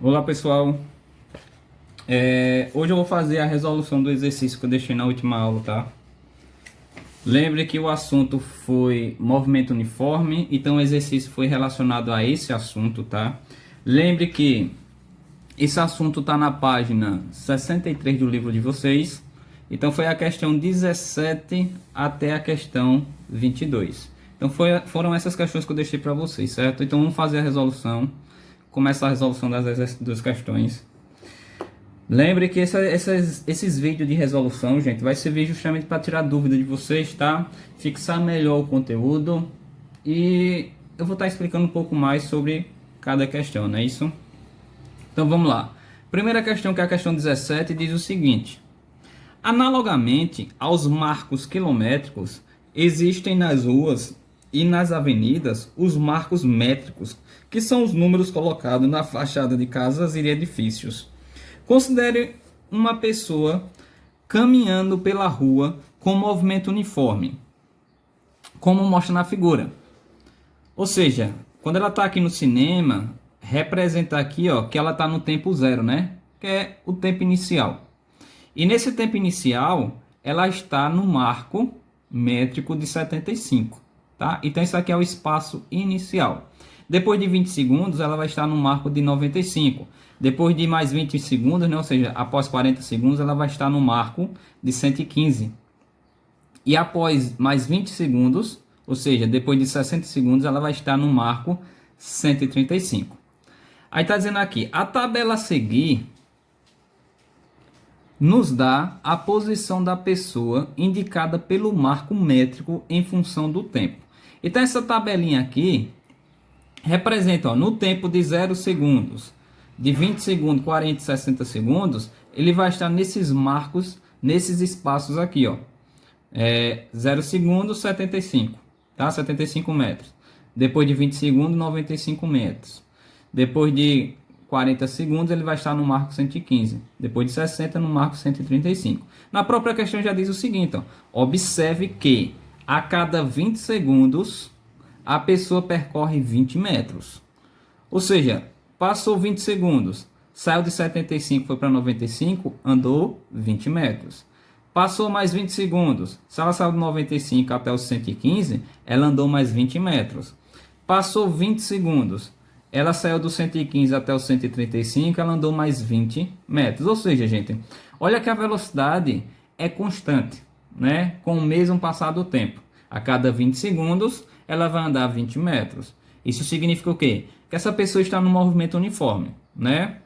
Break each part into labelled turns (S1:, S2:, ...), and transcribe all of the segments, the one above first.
S1: Olá pessoal, hoje eu vou fazer a resolução do exercício que eu deixei na última aula, tá? Lembre que o assunto foi movimento uniforme, então o exercício foi relacionado a esse assunto, tá? Lembre que esse assunto está na página 63 do livro de vocês, então foi a questão 17 até a questão 22. Então foram essas questões que eu deixei para vocês, certo? Então vamos fazer a resolução, começar a resolução das questões. Lembre que esses vídeos de resolução, gente, vai servir justamente para tirar dúvida de vocês, tá? Fixar melhor o conteúdo e eu vou estar explicando um pouco mais sobre cada questão, não é isso? Então vamos lá. Primeira questão, que é a questão 17, diz o seguinte: analogamente aos marcos quilométricos, existem nas ruas e nas avenidas os marcos métricos, que são os números colocados na fachada de casas e edifícios. Considere uma pessoa caminhando pela rua com movimento uniforme, como mostra na figura. Ou seja, quando ela está aqui no cinema, representa aqui, ó, que ela está no tempo zero, né? Que é o tempo inicial. E nesse tempo inicial, ela está no marco métrico de 75, tá? Então isso aqui é o espaço inicial. Depois de 20 segundos, ela vai estar no marco de 95. Depois de mais 20 segundos, né? Ou seja, após 40 segundos, ela vai estar no marco de 115. E após mais 20 segundos, ou seja, depois de 60 segundos, ela vai estar no marco 135. Aí está dizendo aqui, a tabela a seguir nos dá a posição da pessoa indicada pelo marco métrico em função do tempo. Então essa tabelinha aqui representa, ó, no tempo de 0 segundos, de 20 segundos, 40 e 60 segundos, ele vai estar nesses marcos, nesses espaços aqui, ó. 0 segundos, 75, tá? 75 metros. Depois de 20 segundos, 95 metros. Depois de 40 segundos, ele vai estar no marco 115. Depois de 60, no marco 135. Na própria questão já diz o seguinte, ó, observe que a cada 20 segundos, a pessoa percorre 20 metros. Ou seja, passou 20 segundos, saiu de 75, foi para 95, andou 20 metros. Passou mais 20 segundos, se ela saiu de 95 até os 115, ela andou mais 20 metros. Passou 20 segundos, ela saiu do 115 até o 135, ela andou mais 20 metros. Ou seja, gente, olha que a velocidade é constante, né? Com o mesmo passar do tempo. A cada 20 segundos, ela vai andar 20 metros. Isso significa o quê? Que essa pessoa está no movimento uniforme, né?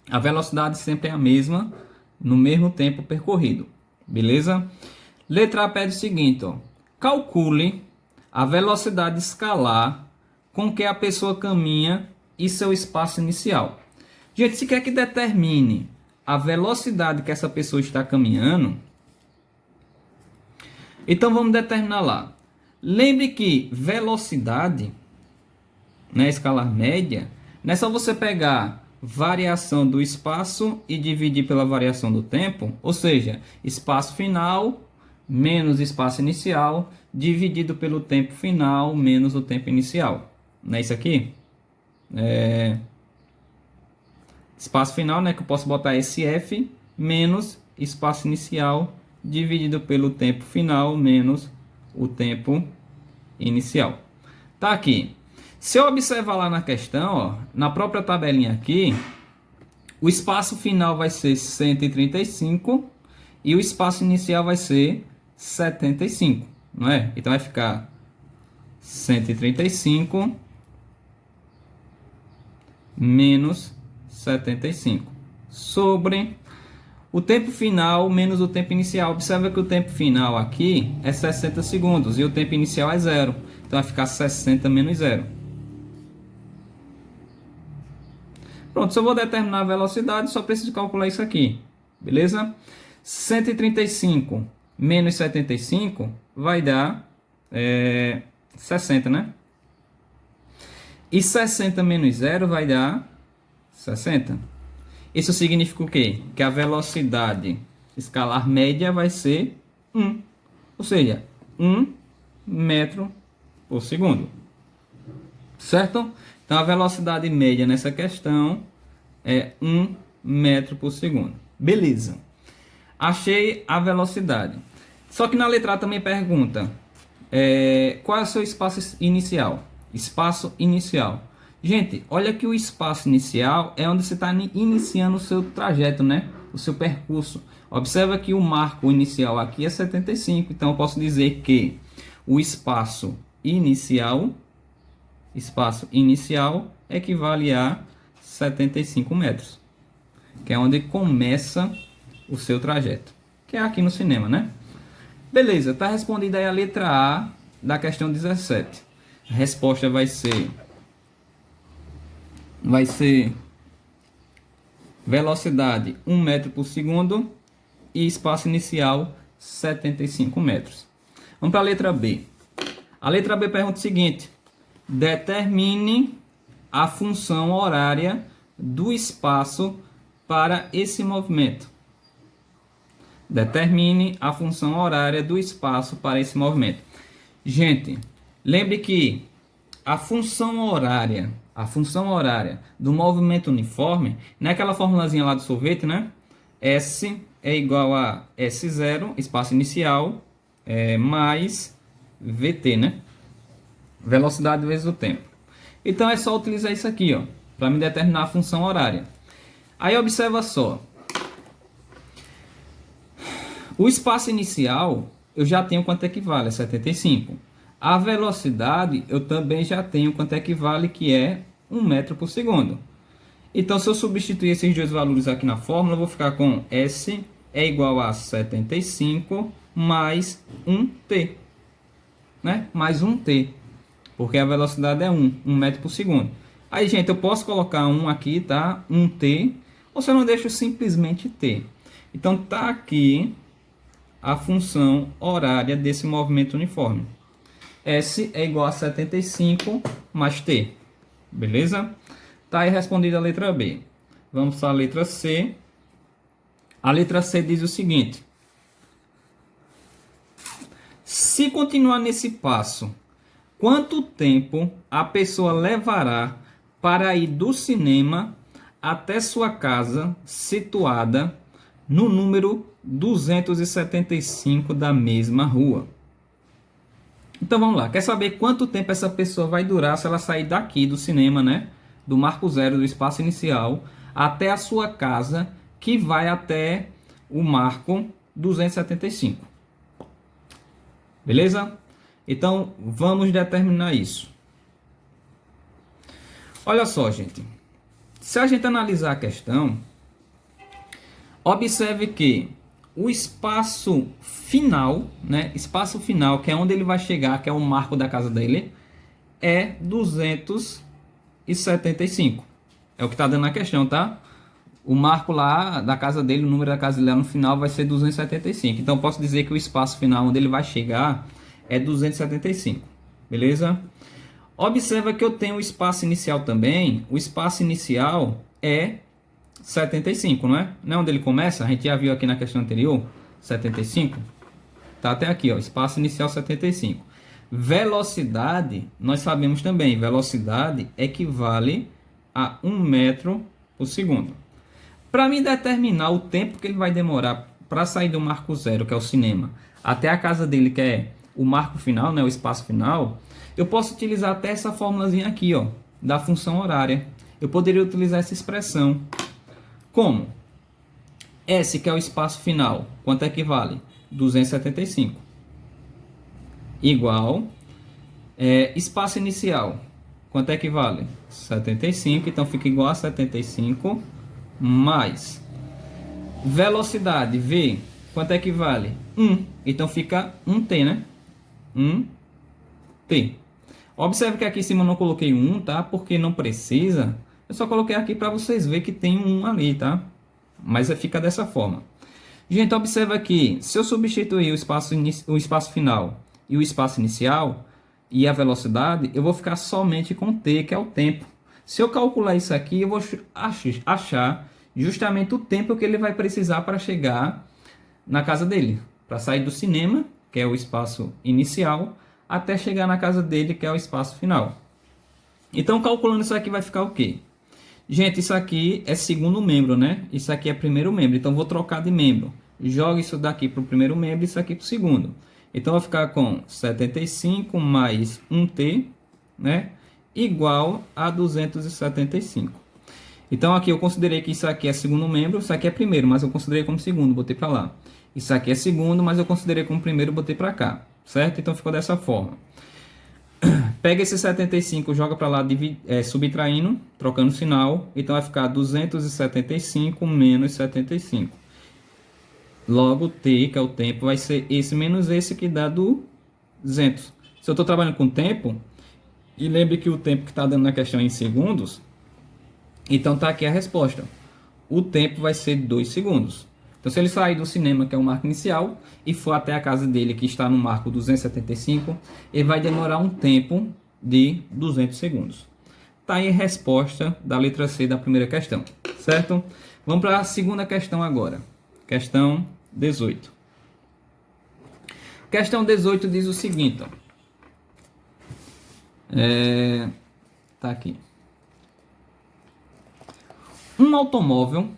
S1: A velocidade sempre é a mesma, no mesmo tempo percorrido. Beleza? Letra A pede o seguinte, ó. Calcule a velocidade escalar com que a pessoa caminha e seu espaço inicial. Gente, se quer que determine a velocidade que essa pessoa está caminhando, então vamos determinar lá. Lembre que velocidade, né, escalar média, não é só você pegar variação do espaço e dividir pela variação do tempo, ou seja, espaço final menos espaço inicial dividido pelo tempo final menos o tempo inicial. Não é isso aqui? Espaço final, né, que eu posso botar SF menos espaço inicial dividido pelo tempo final menos o tempo inicial. Tá aqui. Se eu observar lá na questão, ó, na própria tabelinha aqui, o espaço final vai ser 135 e o espaço inicial vai ser 75, não é? Então vai ficar 135 menos 75 sobre o tempo final menos o tempo inicial. Observa que o tempo final aqui é 60 segundos e o tempo inicial é 0. Então vai ficar 60 menos 0. Pronto, se eu vou determinar a velocidade, só preciso calcular isso aqui. Beleza? 135 menos 75 vai dar 60, né? E 60 menos 0 vai dar 60. Isso significa o quê? Que a velocidade escalar média vai ser 1. Ou seja, 1 metro por segundo. Certo? Então a velocidade média nessa questão é 1 metro por segundo. Beleza. Achei a velocidade. Só que na letra A também pergunta qual é o seu espaço inicial? Espaço inicial. Gente, olha que o espaço inicial é onde você está iniciando o seu trajeto, né? O seu percurso. Observa que o marco inicial aqui é 75. Então eu posso dizer que o espaço inicial equivale a 75 metros. Que é onde começa o seu trajeto. Que é aqui no cinema, né? Beleza, está respondida aí a letra A da questão 17. A resposta vai ser velocidade 1 metro por segundo e espaço inicial 75 metros. Vamos para a letra B. A letra B pergunta o seguinte: determine a função horária do espaço para esse movimento. Determine a função horária do espaço para esse movimento. Gente, lembre que a função horária do movimento uniforme, não é aquela formulazinha lá do sorvete, né? S é igual a S0, espaço inicial, mais VT, né? Velocidade vezes o tempo. Então é só utilizar isso aqui, ó, para me determinar a função horária. Aí observa só. O espaço inicial eu já tenho quanto equivale, é 75. A velocidade eu também já tenho quanto equivale, que é 1 metro por segundo. Então, se eu substituir esses dois valores aqui na fórmula, eu vou ficar com S é igual a 75 mais 1t. Né? Mais 1t. Porque a velocidade é 1 metro por segundo. Aí, gente, eu posso colocar 1 aqui, tá? 1t. Ou se eu não deixo simplesmente t. Então, tá aqui a função horária desse movimento uniforme. S é igual a 75 mais t. Beleza? Tá aí respondida a letra B. Vamos para a letra C. A letra C diz o seguinte: se continuar nesse passo, quanto tempo a pessoa levará para ir do cinema até sua casa situada no número 275 da mesma rua? Então vamos lá, quer saber quanto tempo essa pessoa vai durar se ela sair daqui do cinema, né? Do marco zero, do espaço inicial, até a sua casa, que vai até o marco 275. Beleza? Então vamos determinar isso. Olha só, gente. Se a gente analisar a questão, observe que o espaço final, né? Espaço final, que é onde ele vai chegar, que é o marco da casa dele, é 275. É o que está dando na questão, tá? O marco lá da casa dele, o número da casa dele lá no final vai ser 275. Então, eu posso dizer que o espaço final onde ele vai chegar é 275. Beleza? Observa que eu tenho o espaço inicial também. O espaço inicial é 75, não é? Não é onde ele começa? A gente já viu aqui na questão anterior, 75. Tá até aqui, ó, espaço inicial 75. Velocidade, nós sabemos também, velocidade equivale a 1 metro por segundo. Para mim determinar o tempo que ele vai demorar para sair do marco zero, que é o cinema, até a casa dele, que é o marco final, né, o espaço final, eu posso utilizar até essa formulazinha aqui, ó, da função horária. Eu poderia utilizar essa expressão. Como? S, que é o espaço final, quanto equivale? 275. Igual, espaço inicial, quanto equivale? 75, então fica igual a 75, mais velocidade, V, quanto equivale? 1, então fica 1t, né? 1t. Observe que aqui em cima eu não coloquei 1, tá? Porque não precisa. Eu só coloquei aqui para vocês verem que tem um 1 ali, tá? Mas fica dessa forma. Gente, observa aqui. Se eu substituir o espaço final e o espaço inicial e a velocidade, eu vou ficar somente com t, que é o tempo. Se eu calcular isso aqui, eu vou achar justamente o tempo que ele vai precisar para chegar na casa dele. Para sair do cinema, que é o espaço inicial, até chegar na casa dele, que é o espaço final. Então, calculando isso aqui, vai ficar o quê? Gente, isso aqui é segundo membro, né? Isso aqui é primeiro membro. Então, vou trocar de membro. Jogo isso daqui para o primeiro membro e isso aqui para o segundo. Então, vai ficar com 75 mais 1t, né? Igual a 275. Então, aqui eu considerei que isso aqui é segundo membro, isso aqui é primeiro, mas eu considerei como segundo, botei para lá. Isso aqui é segundo, mas eu considerei como primeiro, botei para cá, certo? Então, ficou dessa forma. Pega esse 75, joga para lá, subtraindo, trocando o sinal. Então, vai ficar 275 menos 75. Logo, t, que é o tempo, vai ser esse menos esse, que dá 200. Se eu estou trabalhando com tempo, e lembre que o tempo que está dando na questão é em segundos, então tá aqui a resposta. O tempo vai ser 2 segundos. Então, se ele sair do cinema, que é o marco inicial, e for até a casa dele, que está no marco 275, ele vai demorar um tempo de 200 segundos. Tá aí a resposta da letra C da primeira questão, certo? Vamos para a segunda questão agora. Questão 18. Questão 18 diz o seguinte, ó. Tá aqui. Um automóvel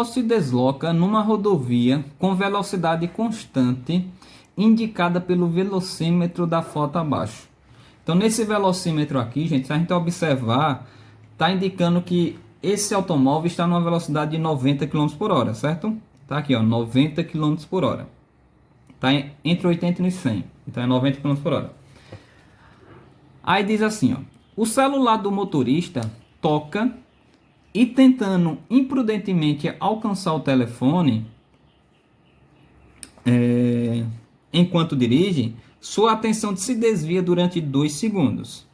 S1: se desloca numa rodovia com velocidade constante indicada pelo velocímetro da foto abaixo. Então, nesse velocímetro aqui, gente, se a gente observar, está indicando que esse automóvel está numa velocidade de 90 km por hora, certo? Tá aqui, ó, 90 km por hora. Tá entre 80 e 100. Então, é 90 km por hora. Aí diz assim, ó. O celular do motorista toca e, tentando imprudentemente alcançar o telefone enquanto dirige, sua atenção se desvia durante 2 segundos.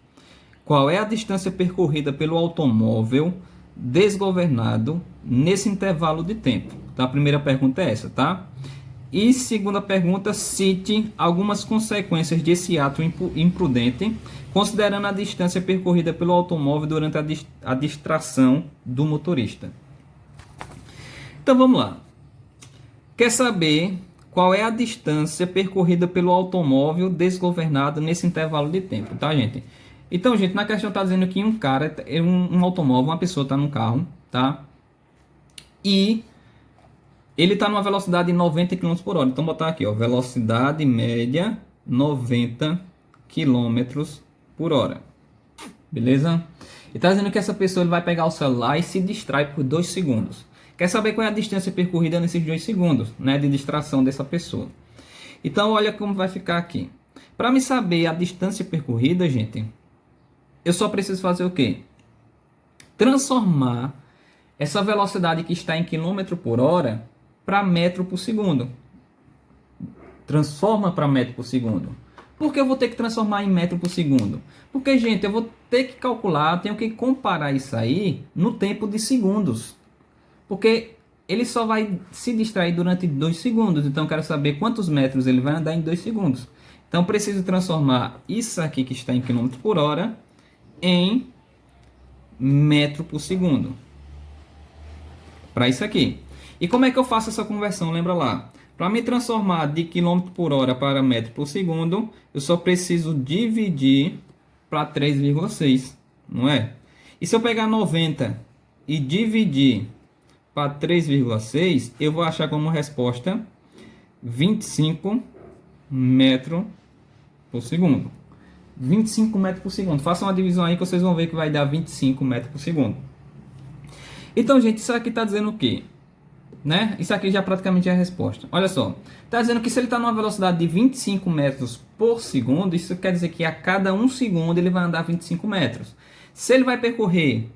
S1: Qual é a distância percorrida pelo automóvel desgovernado nesse intervalo de tempo? Então, a primeira pergunta é essa, tá? E segunda pergunta, cite algumas consequências desse ato imprudente, considerando a distância percorrida pelo automóvel durante a distração do motorista. Então, vamos lá. Quer saber qual é a distância percorrida pelo automóvel desgovernado nesse intervalo de tempo, tá, gente? Então, gente, na questão está dizendo que um cara, um automóvel, uma pessoa está num carro, tá? E ele está numa velocidade de 90 km por hora. Então, botar aqui, ó, velocidade média 90 km por hora. Beleza? E está dizendo que essa pessoa ele vai pegar o celular e se distrai por 2 segundos. Quer saber qual é a distância percorrida nesses 2 segundos, né, de distração dessa pessoa? Então, olha como vai ficar aqui. Para me saber a distância percorrida, gente, eu só preciso fazer o quê? Transformar essa velocidade que está em km por hora para metro por segundo. Transforma para metro por segundo. Por que eu vou ter que transformar em metro por segundo? Porque, gente, eu vou ter que calcular, tenho que comparar isso aí no tempo de segundos. Porque ele só vai se distrair durante 2 segundos. Então, eu quero saber quantos metros ele vai andar em 2 segundos. Então, preciso transformar isso aqui que está em km por hora em metro por segundo. Para isso aqui. E como é que eu faço essa conversão? Lembra lá. Para me transformar de km por hora para metro por segundo, eu só preciso dividir para 3,6, não é? E se eu pegar 90 e dividir para 3,6, eu vou achar como resposta 25 metros por segundo. 25 metros por segundo. Faça uma divisão aí que vocês vão ver que vai dar 25 metros por segundo. Então, gente, isso aqui está dizendo o quê? Né? Isso aqui já praticamente é a resposta. Olha só, está dizendo que se ele está numa velocidade de 25 metros por segundo, isso quer dizer que a cada 1 segundo ele vai andar 25 metros. Se ele vai percorrer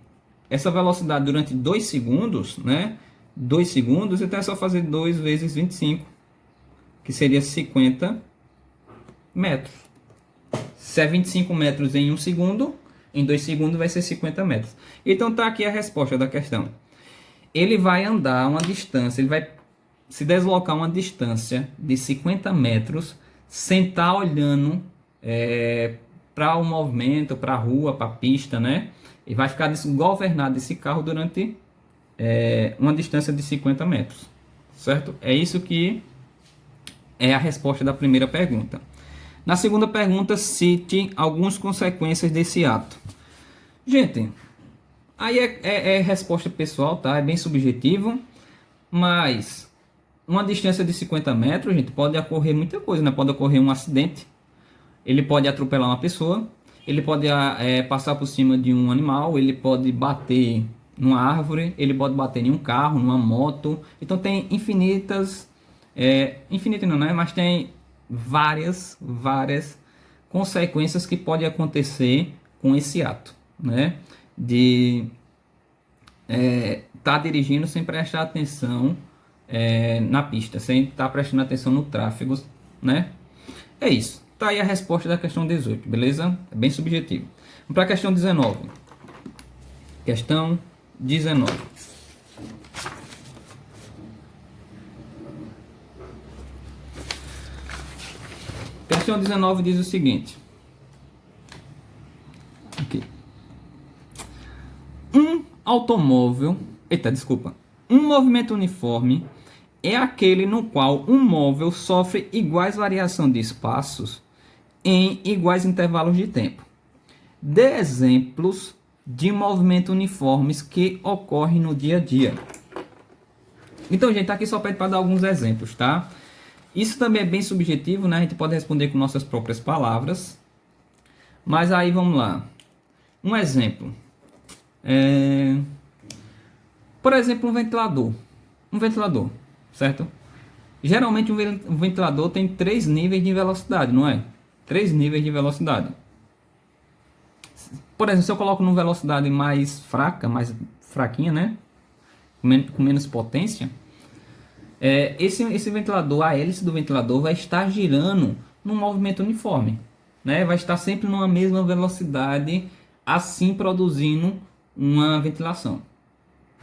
S1: essa velocidade durante 2 segundos, né? 2 segundos, então é só fazer 2 vezes 25, que seria 50 metros. Se é 25 metros em 1 segundo, em 2 segundos vai ser 50 metros. Então está aqui a resposta da questão. Ele vai andar uma distância, ele vai se deslocar uma distância de 50 metros sem estar olhando para o movimento, para a rua, para a pista, né? E vai ficar desgovernado esse carro durante uma distância de 50 metros, certo? É isso que é a resposta da primeira pergunta. Na segunda pergunta, cite algumas consequências desse ato. Gente, Aí é resposta pessoal, tá? É bem subjetivo, mas uma distância de 50 metros, gente, pode ocorrer muita coisa, né? Pode ocorrer um acidente, ele pode atropelar uma pessoa, ele pode passar por cima de um animal, ele pode bater numa árvore, ele pode bater em um carro, numa moto. Então tem infinitas, infinito não, né? Mas tem várias consequências que podem acontecer com esse ato, né? De tá dirigindo sem prestar atenção na pista, sem estar prestando atenção no tráfego, né? É isso. Tá aí a resposta da questão 18, beleza? É bem subjetivo. Vamos para a questão 19. Questão 19. Questão 19 diz o seguinte. Aqui. Um automóvel... Eita, desculpa. Um movimento uniforme é aquele no qual um móvel sofre iguais variação de espaços em iguais intervalos de tempo. Dê exemplos de movimentos uniformes que ocorrem no dia a dia. Então, gente, tá aqui só para dar alguns exemplos, tá? Isso também é bem subjetivo, né? A gente pode responder com nossas próprias palavras. Mas aí, vamos lá. Um exemplo. Por exemplo, um ventilador. Um ventilador, certo? Geralmente um ventilador tem 3 níveis de velocidade, não é? 3 níveis de velocidade. Por exemplo, se eu coloco numa velocidade mais fraca, mais fraquinha, né? Com menos potência, esse ventilador, a hélice do ventilador vai estar girando num movimento uniforme, né? Vai estar sempre numa mesma velocidade, assim produzindo uma ventilação,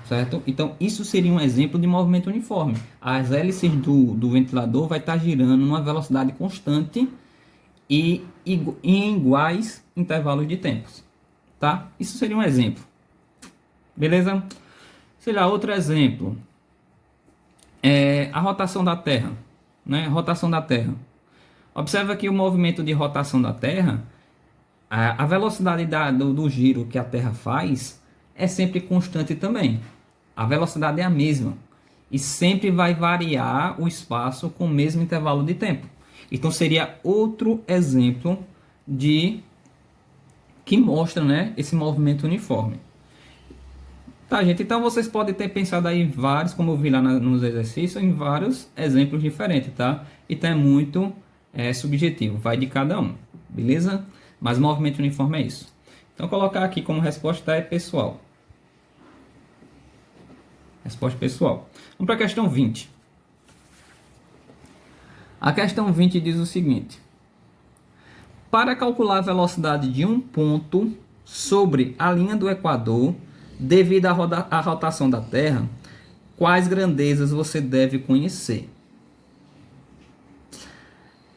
S1: certo? Então isso seria um exemplo de movimento uniforme. As hélices do ventilador vai estar girando numa velocidade constante e em iguais intervalos de tempos, tá? Isso seria um exemplo, beleza? Sei lá, outro exemplo é a rotação da Terra, né? Rotação da Terra. Observa que o movimento de rotação da Terra, a velocidade do giro que a Terra faz é sempre constante também. A velocidade é a mesma e sempre vai variar o espaço com o mesmo intervalo de tempo. Então seria outro exemplo que mostra, né, esse movimento uniforme. Tá, gente? Então vocês podem ter pensado aí em vários, como eu vi lá nos exercícios, em vários exemplos diferentes, tá? Então é muito subjetivo, vai de cada um, beleza? Mas movimento uniforme é isso. Então colocar aqui como resposta é pessoal. Resposta pessoal. Vamos para a questão 20. A questão 20 diz o seguinte. Para calcular a velocidade de um ponto sobre a linha do Equador, devido à rotação da Terra, quais grandezas você deve conhecer?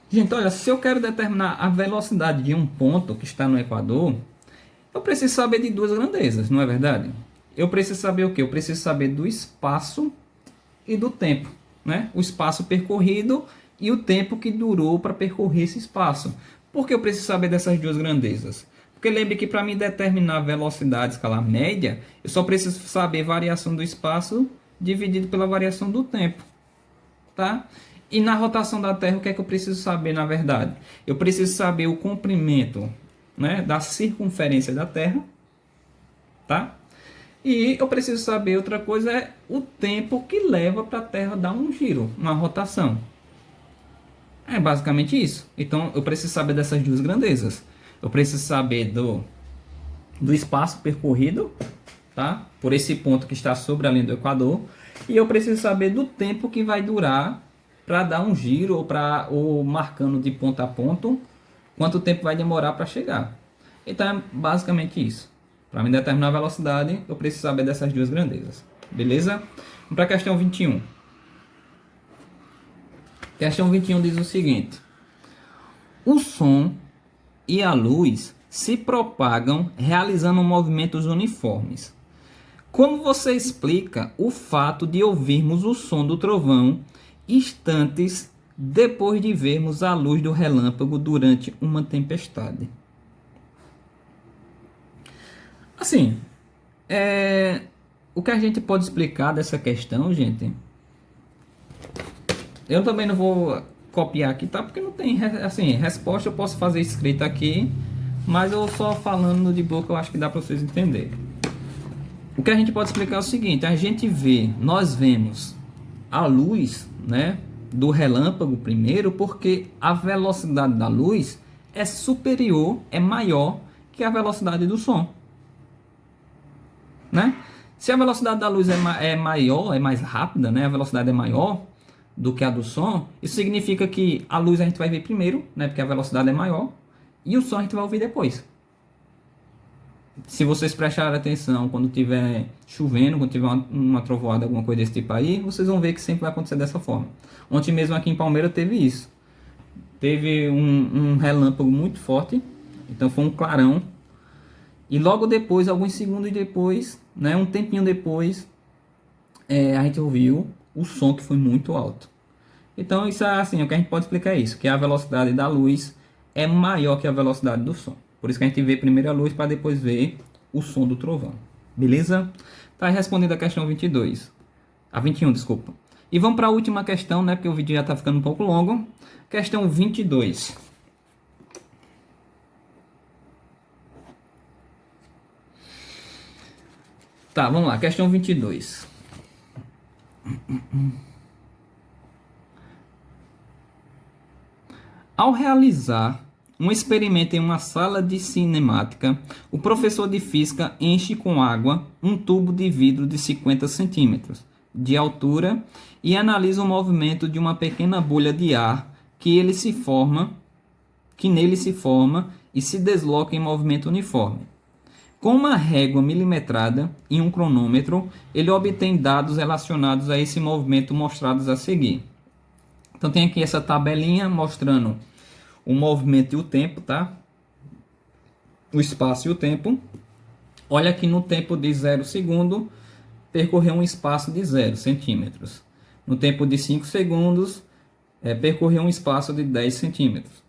S1: Gente, olha, se eu quero determinar a velocidade de um ponto que está no Equador, eu preciso saber de duas grandezas, não é verdade? Eu preciso saber o quê? Eu preciso saber do espaço e do tempo, né? O espaço percorrido e o tempo que durou para percorrer esse espaço. Por que eu preciso saber dessas duas grandezas? Porque lembre que para mim determinar a velocidade escalar média, eu só preciso saber a variação do espaço dividido pela variação do tempo, tá? E na rotação da Terra, o que é que eu preciso saber, na verdade? Eu preciso saber o comprimento, né, da circunferência da Terra, tá? E eu preciso saber outra coisa, é o tempo que leva para a Terra dar um giro, uma rotação. É basicamente isso. Então eu preciso saber dessas duas grandezas. Eu preciso saber do espaço percorrido, tá? Por esse ponto que está sobre a linha do Equador. E eu preciso saber do tempo que vai durar para dar um giro ou marcando de ponto a ponto quanto tempo vai demorar para chegar. Então é basicamente isso. Para me determinar a velocidade, eu preciso saber dessas duas grandezas. Beleza? Vamos para a questão 21. Questão 21 diz o seguinte. O som e a luz se propagam realizando movimentos uniformes. Como você explica o fato de ouvirmos o som do trovão instantes depois de vermos a luz do relâmpago durante uma tempestade? Assim, O que a gente pode explicar dessa questão, gente, eu também não vou copiar aqui, tá? Porque não tem, assim, resposta eu posso fazer escrita aqui, mas eu só falando de boca eu acho que dá para vocês entenderem. O que a gente pode explicar é o seguinte: nós vemos a luz, né, do relâmpago primeiro, porque a velocidade da luz é superior, é maior que a velocidade do som, né? Se a velocidade da luz é maior, é mais rápida, né, a velocidade é maior do que a do som, isso significa que a luz a gente vai ver primeiro, né, porque a velocidade é maior, e o som a gente vai ouvir depois. Se vocês prestarem atenção quando tiver chovendo, quando tiver uma trovoada, alguma coisa desse tipo aí, vocês vão ver que sempre vai acontecer dessa forma. Ontem mesmo aqui em Palmeiras teve isso. Teve um relâmpago muito forte, então foi um clarão. E logo depois, alguns segundos depois, né, um tempinho depois, a gente ouviu o som que foi muito alto. Então isso é assim, o que a gente pode explicar é isso, que a velocidade da luz é maior que a velocidade do som. Por isso que a gente vê primeiro a luz para depois ver o som do trovão. Beleza? Tá respondendo a questão 22. A 21, desculpa. E vamos para a última questão, né? Porque o vídeo já está ficando um pouco longo. Questão 22. Tá, vamos lá. Questão 22. Ao realizar um experimento em uma sala de cinemática, o professor de física enche com água um tubo de vidro de 50 centímetros de altura e analisa o movimento de uma pequena bolha de ar que nele se forma e se desloca em movimento uniforme. Com uma régua milimetrada e um cronômetro, ele obtém dados relacionados a esse movimento mostrados a seguir. Então tem aqui essa tabelinha mostrando o movimento e o tempo, tá? O espaço e o tempo. Olha aqui no tempo de 0 segundo, percorreu um espaço de 0 centímetros. No tempo de 5 segundos, percorreu um espaço de 10 centímetros.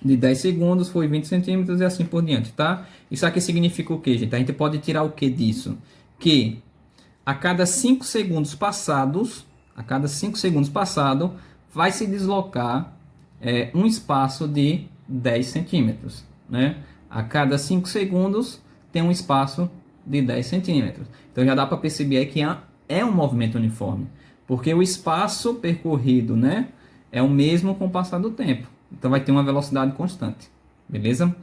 S1: De 10 segundos foi 20 centímetros e assim por diante, tá? Isso aqui significa o que, gente? A gente pode tirar o que disso? Que a cada 5 segundos passados, vai se deslocar um espaço de 10 centímetros, né? A cada 5 segundos tem um espaço de 10 centímetros. Então já dá para perceber que é um movimento uniforme, porque o espaço percorrido, né, é o mesmo com o passar do tempo. Então vai ter uma velocidade constante, beleza?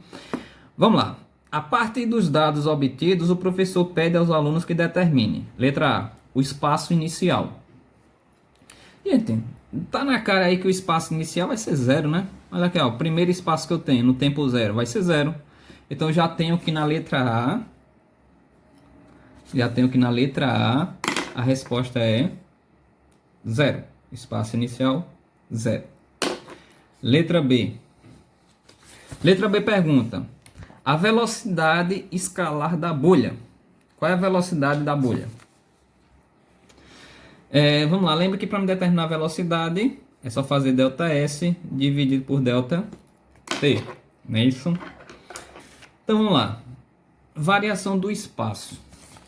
S1: Vamos lá. A partir dos dados obtidos, o professor pede aos alunos que determinem. Letra A, o espaço inicial. Gente, tá na cara aí que o espaço inicial vai ser 0, né? Olha aqui, ó, o primeiro espaço que eu tenho no tempo 0 vai ser 0. Então já tenho que na letra A, a resposta é 0. Espaço inicial, 0. Letra B. Letra B pergunta: a velocidade escalar da bolha. Qual é a velocidade da bolha? Vamos lá, lembra que para me determinar a velocidade é só fazer ΔS dividido por ΔT, não é isso? Então vamos lá, variação do espaço.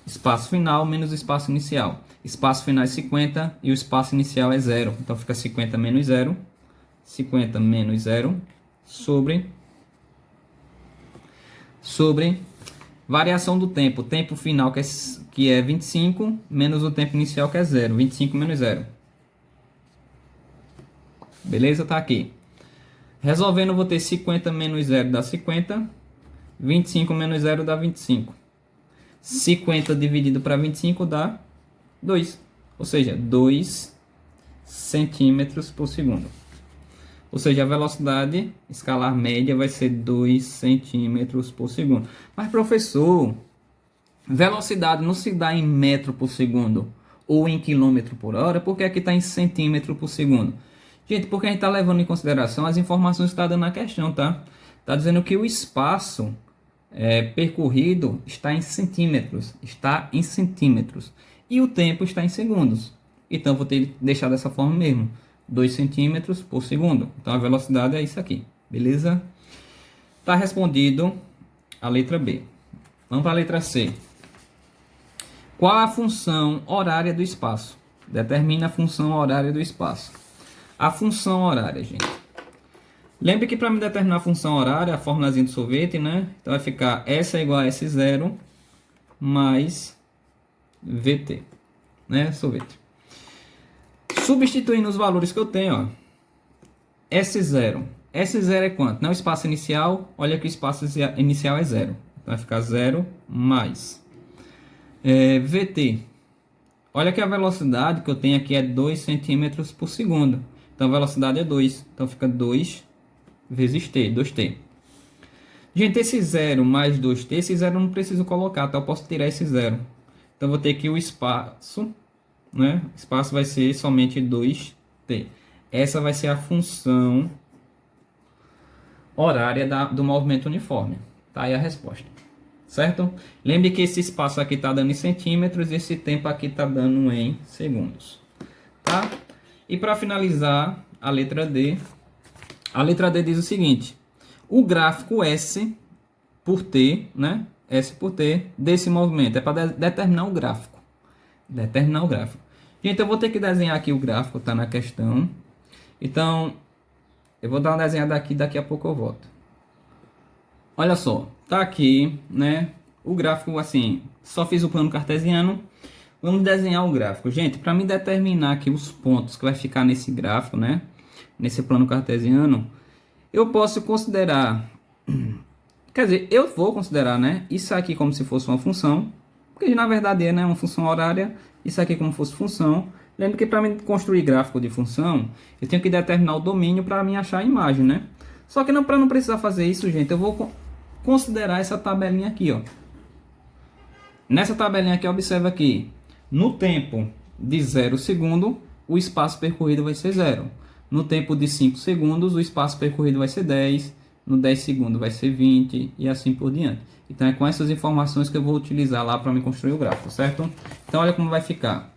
S1: Espaço final menos espaço inicial. Espaço final é 50 e o espaço inicial é 0. Então fica 50 menos 0. 50 menos 0 sobre variação do tempo. Tempo final que é 25 menos o tempo inicial que é 0. 25 menos 0. Beleza? Tá aqui. Resolvendo, eu vou ter 50 menos 0 dá 50. 25 menos 0 dá 25. 50 dividido para 25 dá 2. Ou seja, 2 centímetros por segundo. Ou seja, a velocidade escalar média vai ser 2 centímetros por segundo. Mas, professor, velocidade não se dá em metro por segundo ou em quilômetro por hora, porque aqui está em centímetro por segundo. Gente, porque a gente está levando em consideração as informações que está dando na questão, tá? Está dizendo que o espaço percorrido está em centímetros. E o tempo está em segundos. Então, vou ter que deixar dessa forma mesmo. 2 centímetros por segundo. Então a velocidade é isso aqui, beleza? Tá respondido a letra B. Vamos para a letra C. Qual a função horária do espaço? Determina a função horária do espaço. A função horária, gente. Lembre que para me determinar a função horária, a formulazinha do sorvete, né? Então vai ficar S é igual a S0 mais VT, né? Sorvete. Substituindo os valores que eu tenho, ó. S0. S0 é quanto? Não, o espaço inicial, olha que o espaço inicial é 0. Então vai ficar 0 mais. VT. Olha que a velocidade que eu tenho aqui é 2 centímetros por segundo. Então a velocidade é 2. Então fica 2 vezes T, 2T. Gente, esse 0 mais 2T, esse 0 eu não preciso colocar, tá? Eu posso tirar esse 0. Então vou ter que o espaço, né? O espaço vai ser somente 2T. Essa vai ser a função horária do movimento uniforme. Tá aí a resposta. Certo? Lembre que esse espaço aqui está dando em centímetros e esse tempo aqui está dando em segundos. Tá? E para finalizar, a letra D. A letra D diz o seguinte. O gráfico S por T, né? S por T desse movimento. É para determinar o gráfico. Determinar o gráfico. Gente, eu vou ter que desenhar aqui o gráfico, tá na questão. Então, eu vou dar uma desenhada aqui, daqui a pouco eu volto. Olha só, tá aqui, né? O gráfico, assim, só fiz o plano cartesiano. Vamos desenhar o gráfico. Gente, para mim determinar aqui os pontos que vai ficar nesse gráfico, né? Nesse plano cartesiano, eu posso considerar... Quer dizer, eu vou considerar, né? Isso aqui como se fosse uma função. Porque na verdade é, né? Uma função horária. Isso aqui como se fosse função. Lembra que para mim construir gráfico de função, eu tenho que determinar o domínio para mim achar a imagem, né? Só que para não precisar fazer isso, gente, eu vou considerar essa tabelinha aqui, ó. Nessa tabelinha aqui, observa aqui. No tempo de 0 segundo, o espaço percorrido vai ser 0. No tempo de 5 segundos, o espaço percorrido vai ser 10. No 10 segundos vai ser 20 e assim por diante. Então é com essas informações que eu vou utilizar lá para me construir o gráfico, certo? Então olha como vai ficar.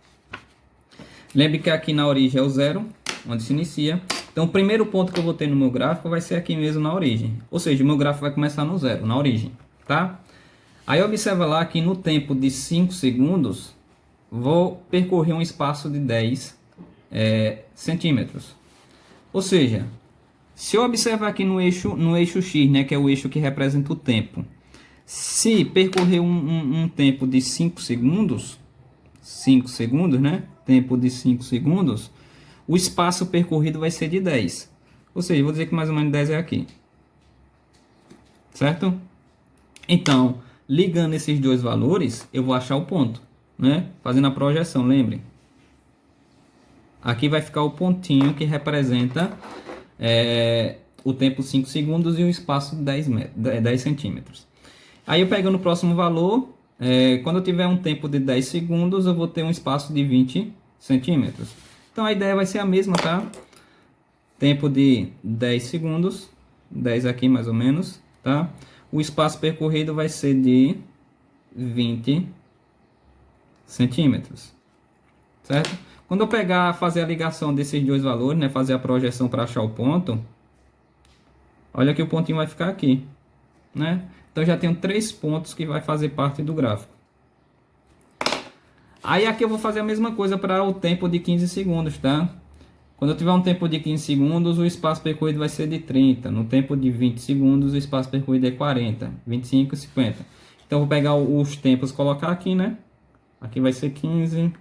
S1: Lembre que aqui na origem é o 0, onde se inicia. Então o primeiro ponto que eu vou ter no meu gráfico vai ser aqui mesmo na origem. Ou seja, o meu gráfico vai começar no 0, na origem, tá? Aí observa lá que no tempo de 5 segundos, vou percorrer um espaço de 10 centímetros. Ou seja, se eu observar aqui no eixo X, né, que é o eixo que representa o tempo, se percorrer um tempo de 5 segundos, né, tempo de 5 segundos, o espaço percorrido vai ser de 10. Ou seja, vou dizer que mais ou menos 10 é aqui. Certo? Então, ligando esses dois valores, eu vou achar o ponto, né? Fazendo a projeção, lembrem. Aqui vai ficar o pontinho que representa o tempo 5 segundos e o espaço 10 centímetros. Aí eu pegando o próximo valor, quando eu tiver um tempo de 10 segundos, eu vou ter um espaço de 20 centímetros. Então a ideia vai ser a mesma, tá? Tempo de 10 segundos, 10 aqui mais ou menos, tá? O espaço percorrido vai ser de 20 centímetros, certo? Quando eu fazer a ligação desses dois valores, né, fazer a projeção para achar o ponto, olha que o pontinho vai ficar aqui, né? Então já tenho 3 pontos que vai fazer parte do gráfico. Aí aqui eu vou fazer a mesma coisa para o tempo de 15 segundos, tá? Quando eu tiver um tempo de 15 segundos, o espaço percorrido vai ser de 30. No tempo de 20 segundos, o espaço percorrido é 40, 25 e 50. Então eu vou pegar os tempos e colocar aqui, né? Aqui vai ser 15.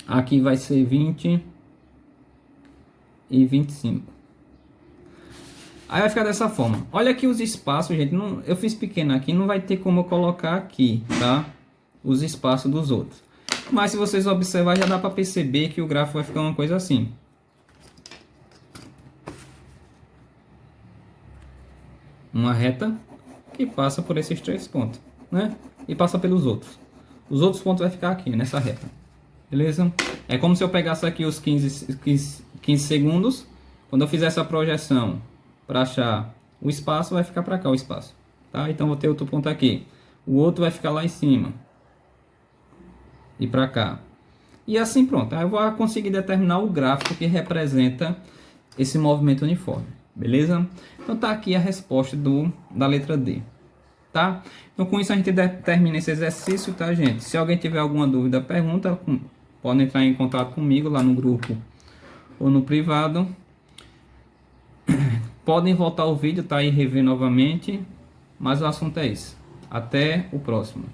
S1: Aqui vai ser 20 e 25. Aí vai ficar dessa forma. Olha aqui os espaços, gente. Eu fiz pequeno aqui, não vai ter como eu colocar aqui, tá? Os espaços dos outros. Mas se vocês observarem, já dá para perceber que o gráfico vai ficar uma coisa assim. Uma reta que passa por esses 3 pontos, né? E passa pelos outros. Os outros pontos vai ficar aqui, nessa reta. Beleza? É como se eu pegasse aqui os 15 segundos. Quando eu fizer essa projeção para achar o espaço, vai ficar para cá o espaço. Tá? Então vou ter outro ponto aqui. O outro vai ficar lá em cima. E para cá. E assim pronto. Aí eu vou conseguir determinar o gráfico que representa esse movimento uniforme. Beleza? Então tá aqui a resposta da letra D. tá? Então com isso a gente termina esse exercício, tá, gente? Se alguém tiver alguma dúvida, pergunta, pode entrar em contato comigo lá no grupo ou no privado. Podem voltar o vídeo, tá? E rever novamente, mas o assunto é esse. Até o próximo.